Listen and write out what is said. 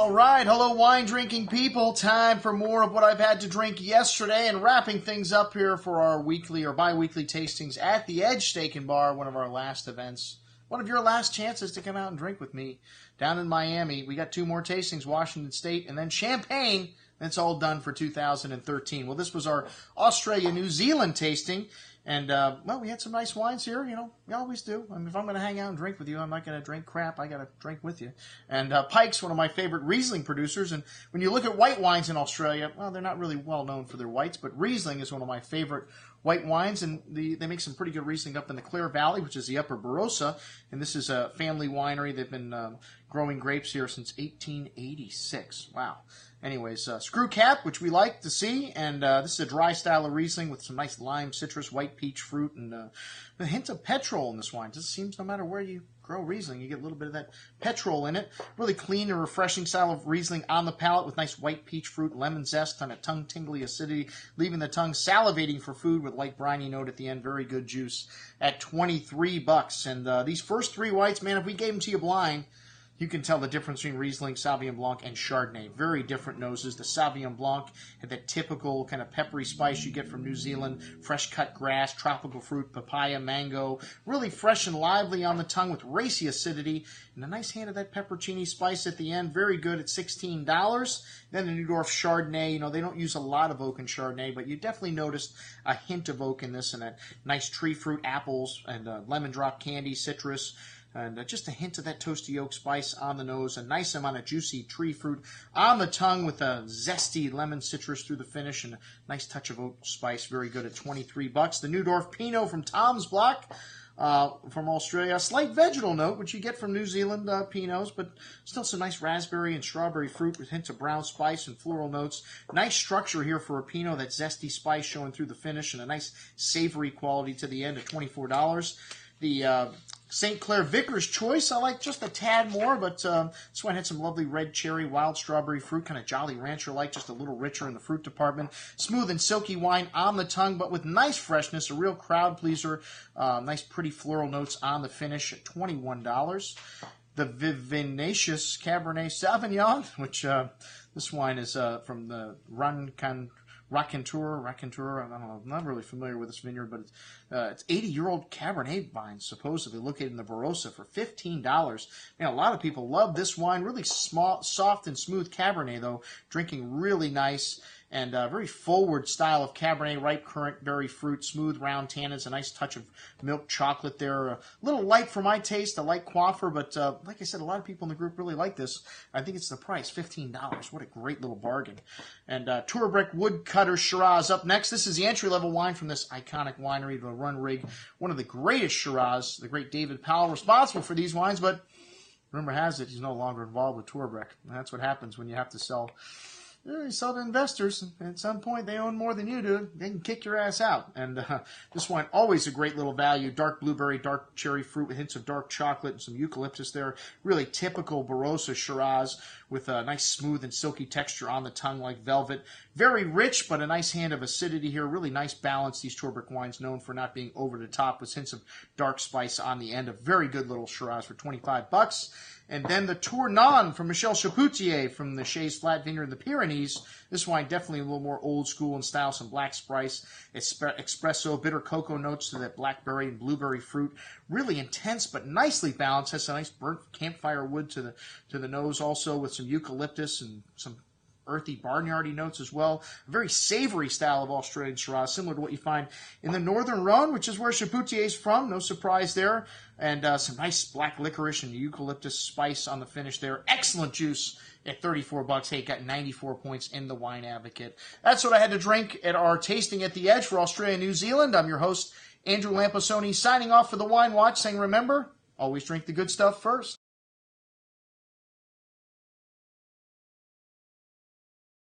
All right, hello wine drinking people. Time for more of what I've had to drink yesterday and wrapping things up here for our weekly or bi-weekly tastings at the Edge Steak and Bar, one of our last events. One of your last chances to come out and drink with me down in Miami. We got two more tastings, Washington State and then Champagne. That's all done for 2013. Well, this was our Australia-New Zealand tasting. And, well, we had some nice wines here. You know, we always do. I mean, if I'm going to hang out and drink with you, I'm not going to drink crap. I got to drink with you. And Pike's one of my favorite Riesling producers. And when you look at white wines in Australia, well, they're not really well known for their whites, but Riesling is one of my favorite white wines. And they make some pretty good Riesling up in the Clare Valley, which is the Upper Barossa. And this is a family winery. They've been growing grapes here since 1886. Wow. Anyways, screw cap, which we like to see, and this is a dry style of Riesling with some nice lime, citrus, white peach fruit, and a hint of petrol in this wine. It just seems no matter where you grow Riesling, you get a little bit of that petrol in it. Really clean and refreshing style of Riesling on the palate with nice white peach fruit, lemon zest, and a tongue-tingly acidity, leaving the tongue salivating for food with light briny note at the end. Very good juice at $23. And these first three whites, man, if we gave them to you blind, you can tell the difference between Riesling, Sauvignon Blanc, and Chardonnay. Very different noses. The Sauvignon Blanc had that typical kind of peppery spice you get from New Zealand. Fresh cut grass, tropical fruit, papaya, mango. Really fresh and lively on the tongue with racy acidity. And a nice hint of that pepperoncini spice at the end. Very good at $16. Then the New Dorf Chardonnay. You know, they don't use a lot of oak in Chardonnay, but you definitely noticed a hint of oak in this and that nice tree fruit, apples, and lemon drop candy, citrus. And just a hint of that toasty oak spice on the nose. A nice amount of juicy tree fruit on the tongue with a zesty lemon citrus through the finish. And a nice touch of oak spice. Very good at $23. The New Dorf Pinot from Tom's Block from Australia. A slight vegetal note, which you get from New Zealand Pinots. But still some nice raspberry and strawberry fruit with hints of brown spice and floral notes. Nice structure here for a Pinot. That zesty spice showing through the finish. And a nice savory quality to the end at $24. The St. Clair Vicar's Choice, I like just a tad more, but this one had some lovely red cherry, wild strawberry fruit, kind of Jolly Rancher-like, just a little richer in the fruit department. Smooth and silky wine on the tongue, but with nice freshness, a real crowd pleaser. Nice pretty floral notes on the finish at $21. The Vivinacious Cabernet Sauvignon, which this wine is from the Raconteur, I don't know, I'm not really familiar with this vineyard, but it's 80-year-old Cabernet vines, supposedly located in the Barossa for $15. Man, a lot of people love this wine. Really small, soft and smooth Cabernet, though. Drinking really nice and very forward style of Cabernet, ripe currant berry fruit, smooth round tannins, a nice touch of milk chocolate there. A little light for my taste, a light quaffer, but like I said, a lot of people in the group really like this. I think it's the price, $15. What a great little bargain. And Tourbrick Woodcutter Shiraz up next. This is the entry-level wine from this iconic winery, the Run Rig. One of the greatest Shiraz, the great David Powell, responsible for these wines, but rumor has it he's no longer involved with Tourbrick. And that's what happens when you have to sell. You sell to investors. At some point, they own more than you do. They can kick your ass out. And this wine, always a great little value. Dark blueberry, dark cherry fruit with hints of dark chocolate and some eucalyptus there. Really typical Barossa Shiraz with a nice smooth and silky texture on the tongue like velvet. Very rich, but a nice hand of acidity here. Really nice balance. These Tourbrick wines known for not being over the top with hints of dark spice on the end. A very good little Shiraz for $25. And then the Tournon from Michel Chapoutier from the Chaise Flat Vineyard in the Pyrenees. This wine definitely a little more old school in style. Some black spice, espresso, bitter cocoa notes to that blackberry and blueberry fruit. Really intense but nicely balanced. Has a nice burnt campfire wood to the nose also with some eucalyptus and some earthy barnyardy notes as well. A very savory style of Australian Shiraz, similar to what you find in the Northern Rhone, which is where Chapoutier is from. No surprise there. And some nice black licorice and eucalyptus spice on the finish there. Excellent juice at $34. Hey, it got 94 points in the Wine Advocate. That's what I had to drink at our tasting at the Edge for Australia and New Zealand. I'm your host, Andrew Lamposoni, signing off for the Wine Watch, saying remember, always drink the good stuff first.